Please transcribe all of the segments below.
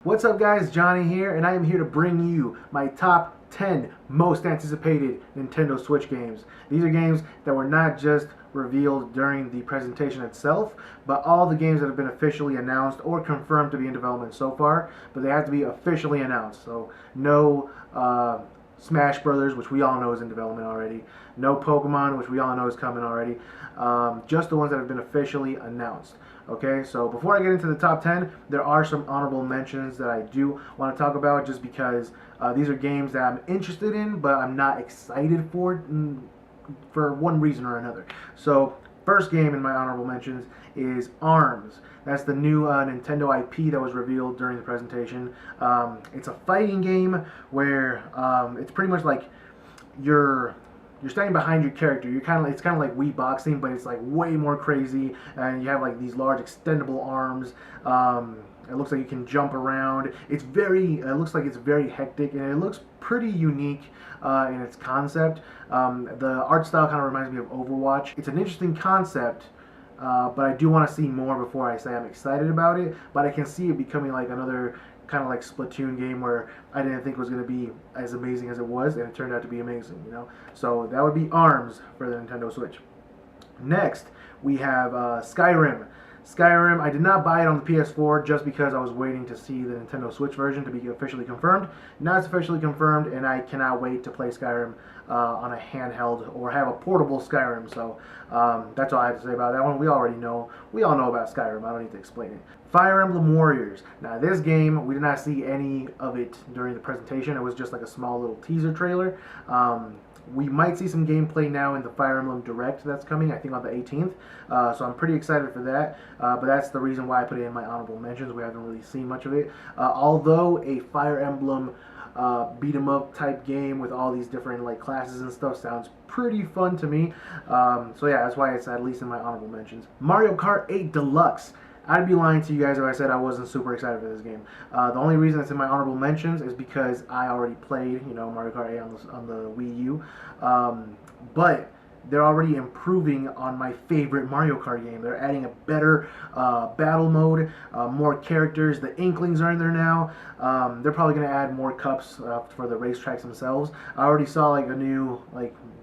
What's up, guys? Johnny here, and I am here to bring you my top 10 most anticipated Nintendo Switch games. These are games that were not just revealed during the presentation itself, but all the games that have been officially announced or confirmed to be in development so far, but they have to be officially announced. So no Smash Brothers, which we all know is in development already. No Pokemon, which we all know is coming already. Just the ones that have been officially announced. Okay, so before I get into the top 10, there are some honorable mentions that I do want to talk about just because these are games that I'm interested in, but I'm not excited for one reason or another. So, first game in my honorable mentions is ARMS. That's the new Nintendo IP that was revealed during the presentation. It's a fighting game where it's pretty much like you're standing behind your character. It's kind of like Wii boxing, but it's like way more crazy, and you have like these large extendable arms. It looks like you can jump around. It looks like it's very hectic, and it looks pretty unique in its concept. The art style kind of reminds me of Overwatch. It's an interesting concept, but I do want to see more before I say I'm excited about it. But I can see it becoming like another kind of like Splatoon game where I didn't think it was going to be as amazing as it was, and it turned out to be amazing, you know? So that would be ARMS for the Nintendo Switch. Next, we have Skyrim. Skyrim, I did not buy it on the PS4 just because I was waiting to see the Nintendo Switch version to be officially confirmed. Now it's officially confirmed, and I cannot wait to play Skyrim on a handheld or have a portable Skyrim. So that's all I have to say about that one. We all know about Skyrim. I don't need to explain it. Fire Emblem Warriors. Now this game, we did not see any of it during the presentation. It was just like a small little teaser trailer. We might see some gameplay now in the Fire Emblem Direct that's coming, I think on the 18th. So I'm pretty excited for that. But that's the reason why I put it in my honorable mentions. We haven't really seen much of it. Although a Fire Emblem beat 'em up type game with all these different like classes and stuff sounds pretty fun to me. So yeah, that's why it's at least in my honorable mentions. Mario Kart 8 Deluxe. I'd be lying to you guys if I said I wasn't super excited for this game. The only reason it's in my honorable mentions is because I already played, Mario Kart 8 on the Wii U. But they're already improving on my favorite Mario Kart game. They're adding a better battle mode, more characters. The Inklings are in there now. They're probably going to add more cups for the racetracks themselves. I already saw like a new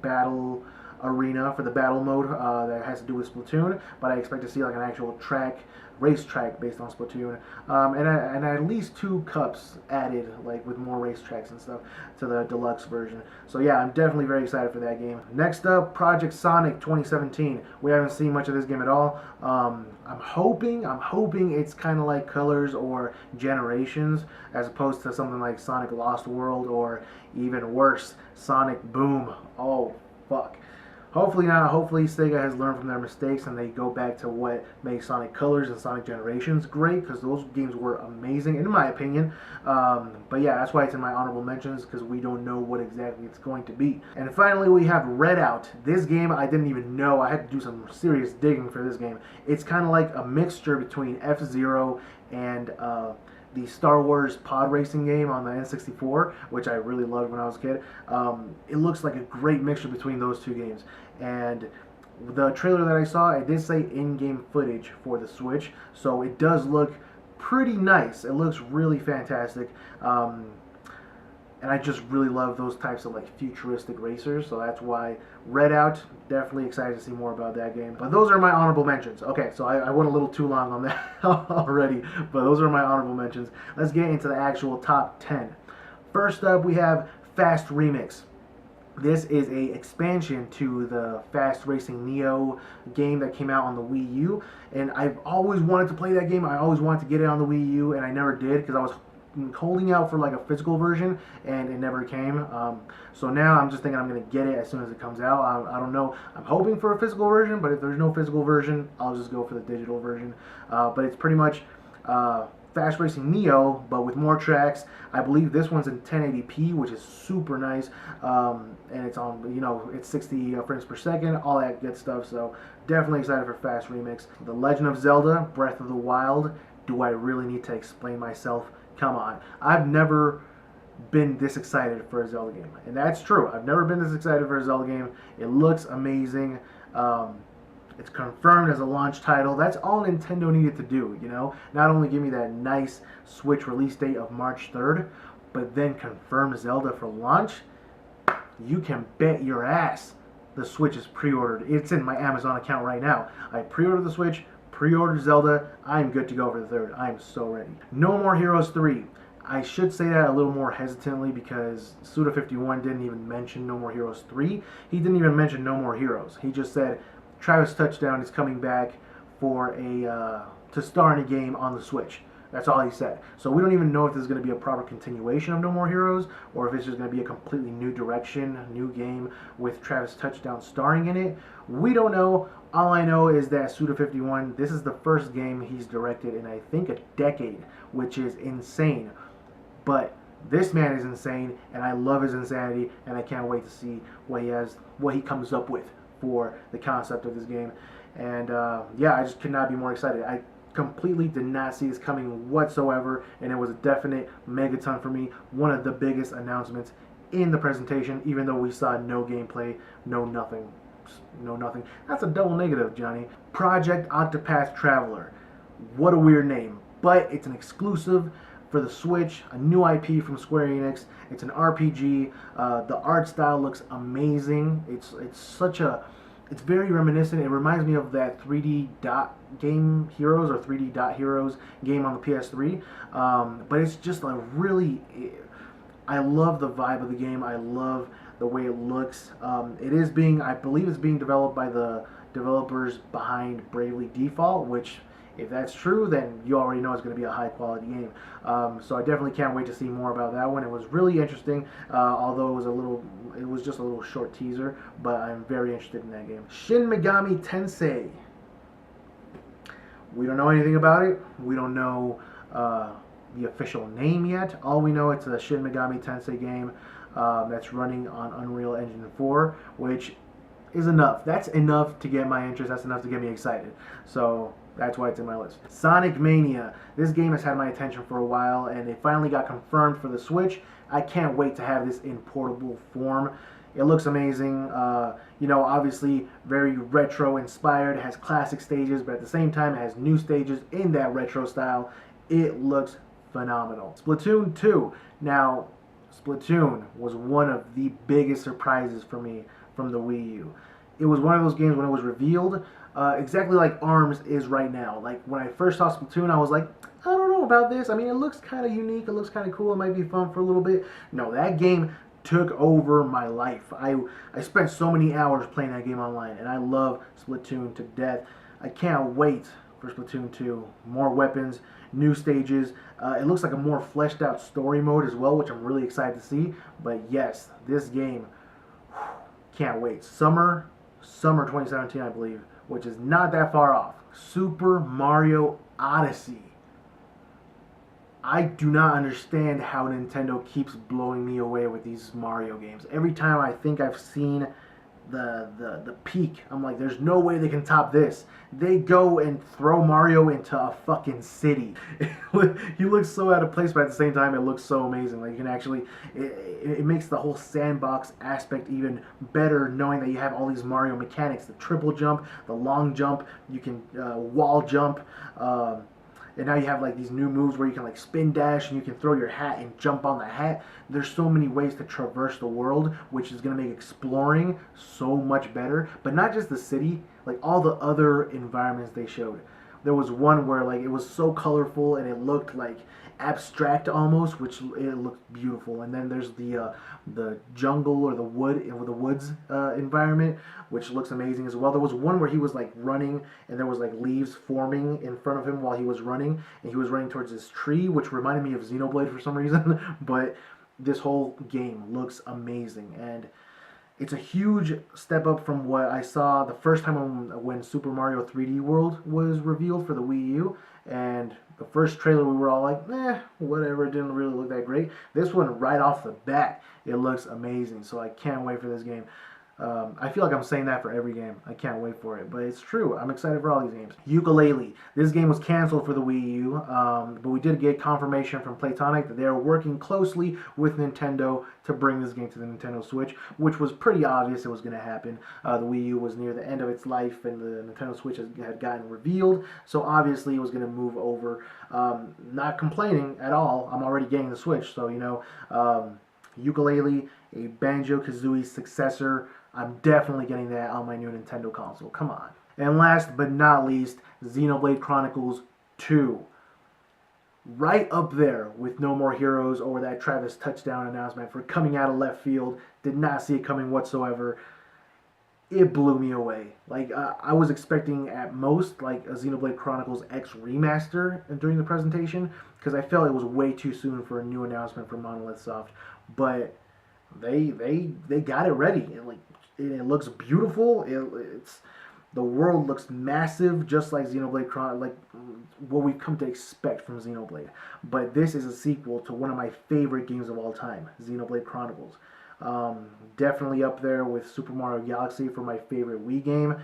battle arena for the battle mode that has to do with Splatoon, but I expect to see like an actual racetrack based on Splatoon, and at least 2 cups added, like with more racetracks and stuff to the deluxe version. So yeah, I'm definitely very excited for that game. Next up, Project Sonic 2017. We haven't seen much of this game at all. I'm hoping it's kind of like Colors or Generations, as opposed to something like Sonic Lost World or even worse, Sonic Boom. Oh fuck. Hopefully not. Hopefully Sega has learned from their mistakes and they go back to what makes Sonic Colors and Sonic Generations great, because those games were amazing in my opinion. But yeah, that's why it's in my honorable mentions, because we don't know what exactly it's going to be. And finally we have Redout. This game I didn't even know. I had to do some serious digging for this game. It's kind of like a mixture between F-Zero and the Star Wars pod racing game on the N64, which I really loved when I was a kid. It looks like a great mixture between those two games. And the trailer that I saw, it did say in-game footage for the Switch, so it does look pretty nice. It looks really fantastic. And I just really love those types of like futuristic racers, so that's why Redout, definitely excited to see more about that game. But those are my honorable mentions. Okay, so I went a little too long on that already, but those are my honorable mentions. Let's get into the actual top 10. First up, we have Fast Remix. This is a expansion to the Fast Racing Neo game that came out on the Wii U, and I've always wanted to play that game. I always wanted to get it on the Wii U, and I never did because I was holding out for like a physical version, and it never came. So now I'm just thinking I'm going to get it as soon as it comes out. I don't know. I'm hoping for a physical version, but if there's no physical version, I'll just go for the digital version. But it's pretty much Fast Racing Neo, but with more tracks. I believe this one's in 1080p, which is super nice, and it's on, it's 60 frames per second, all that good stuff. So definitely excited for Fast Remix. The Legend of Zelda: Breath of the Wild. Do I really need to explain myself? Come on. I've never been this excited for a Zelda game, and that's true. I've never been this excited for a Zelda game. It looks amazing. It's confirmed as a launch title. That's all Nintendo needed to do, you know? Not only give me that nice Switch release date of March 3rd, but then confirm Zelda for launch. You can bet your ass the Switch is pre-ordered. It's in my Amazon account right now. I pre-ordered the Switch, pre-ordered Zelda. I'm good to go for the 3rd. I am so ready. No More Heroes 3. I should say that a little more hesitantly because Suda51 didn't even mention No More Heroes 3. He didn't even mention No More Heroes. He just said Travis Touchdown is coming back for to star in a game on the Switch. That's all he said. So we don't even know if this is going to be a proper continuation of No More Heroes or if it's just going to be a completely new direction, a new game with Travis Touchdown starring in it. We don't know. All I know is that Suda51, this is the first game he's directed in I think a decade, which is insane. But this man is insane, and I love his insanity, and I can't wait to see what he comes up with for the concept of this game. And yeah, I just could not be more excited. I completely did not see this coming whatsoever, and it was a definite megaton for me. One of the biggest announcements in the presentation, even though we saw no gameplay, no nothing. No nothing. That's a double negative, Johnny. Project Octopath Traveler. What a weird name. But it's an exclusive for the Switch, a new IP from Square Enix. It's an RPG. The art style looks amazing. It's very reminiscent. It reminds me of that 3D Dot Game Heroes or 3D Dot Heroes game on the PS3. But it's just a really... I love the vibe of the game. I love the way it looks. I believe it's being developed by the developers behind Bravely Default, which, if that's true, then you already know it's going to be a high quality game. So I definitely can't wait to see more about that one. It was really interesting, although it was just a little short teaser, but I'm very interested in that game. Shin Megami Tensei. We don't know anything about it. We don't know the official name yet. All we know, it's a Shin Megami Tensei game that's running on Unreal Engine 4, which is enough. That's enough to get my interest. That's enough to get me excited. So that's why it's in my list. Sonic Mania. This game has had my attention for a while, and it finally got confirmed for the Switch. I can't wait to have this in portable form. It looks amazing. You know, obviously very retro inspired. It has classic stages, but at the same time it has new stages in that retro style. It looks phenomenal. Splatoon 2. Now, Splatoon was one of the biggest surprises for me from the Wii U. It was one of those games when it was revealed, exactly like ARMS is right now. Like, when I first saw Splatoon, I was like, I don't know about this. I mean, it looks kind of unique. It looks kind of cool. It might be fun for a little bit. No, that game took over my life. I spent so many hours playing that game online, and I love Splatoon to death. I can't wait for Splatoon 2. More weapons, new stages. It looks like a more fleshed out story mode as well, which I'm really excited to see. But yes, this game, can't wait. Summer 2017, I believe, which is not that far off. Super Mario Odyssey. I do not understand how Nintendo keeps blowing me away with these Mario games. Every time I think I've seen the peak, I'm like, there's no way they can top this. They go and throw Mario into a fucking city. He looks so out of place, but at the same time, it looks so amazing. Like, you can actually, it makes the whole sandbox aspect even better, knowing that you have all these Mario mechanics: the triple jump, the long jump, you can wall jump. And now you have like these new moves where you can like spin dash and you can throw your hat and jump on the hat. There's so many ways to traverse the world, which is going to make exploring so much better. But not just the city, like all the other environments they showed. There was one where like it was so colorful and it looked like abstract almost, which it looked beautiful. And then there's the jungle or the woods environment, which looks amazing as well. There was one where he was like running and there was like leaves forming in front of him while he was running, and he was running towards this tree, which reminded me of Xenoblade for some reason. But this whole game looks amazing, and it's a huge step up from what I saw the first time when Super Mario 3D World was revealed for the Wii U. And the first trailer, we were all like, whatever, it didn't really look that great. This one, right off the bat, it looks amazing. So I can't wait for this game. I feel like I'm saying that for every game. I can't wait for it, but it's true. I'm excited for all these games. Yooka-Laylee. This game was canceled for the Wii U, but we did get confirmation from Playtonic that they are working closely with Nintendo to bring this game to the Nintendo Switch, which was pretty obvious it was going to happen. The Wii U was near the end of its life, and the Nintendo Switch had gotten revealed, so obviously it was going to move over. Not complaining at all. I'm already getting the Switch, so Yooka-Laylee, a Banjo-Kazooie successor. I'm definitely getting that on my new Nintendo console. Come on. And last but not least, Xenoblade Chronicles 2. Right up there with No More Heroes or that Travis touchdown announcement for coming out of left field. Did not see it coming whatsoever. It blew me away. Like, I was expecting at most like a Xenoblade Chronicles X remaster during the presentation because I felt it was way too soon for a new announcement from Monolith Soft. But they got it ready. It looks beautiful. It's the world looks massive, just like Xenoblade Chronicles, like what we've come to expect from Xenoblade. But this is a sequel to one of my favorite games of all time, Xenoblade Chronicles. Definitely up there with Super Mario Galaxy for my favorite Wii game.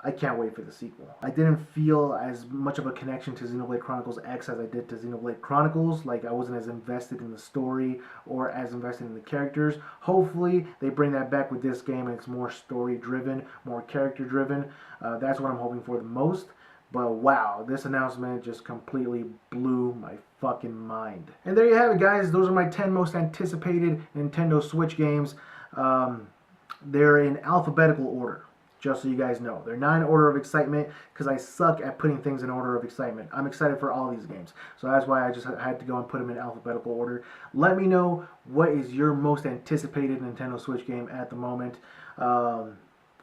I can't wait for the sequel. I didn't feel as much of a connection to Xenoblade Chronicles X as I did to Xenoblade Chronicles. Like, I wasn't as invested in the story or as invested in the characters. Hopefully, they bring that back with this game and it's more story-driven, more character-driven. That's what I'm hoping for the most. But wow, this announcement just completely blew my fucking mind. And there you have it, guys. Those are my 10 most anticipated Nintendo Switch games. They're in alphabetical order. Just so you guys know. They're not in order of excitement because I suck at putting things in order of excitement. I'm excited for all these games. So that's why I just had to go and put them in alphabetical order. Let me know what is your most anticipated Nintendo Switch game at the moment.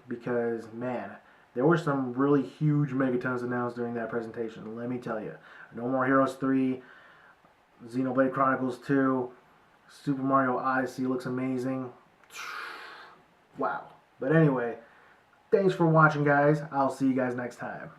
Because, man, there were some really huge megatons announced during that presentation. Let me tell you. No More Heroes 3, Xenoblade Chronicles 2, Super Mario Odyssey looks amazing. Wow. But anyway, thanks for watching, guys. I'll see you guys next time.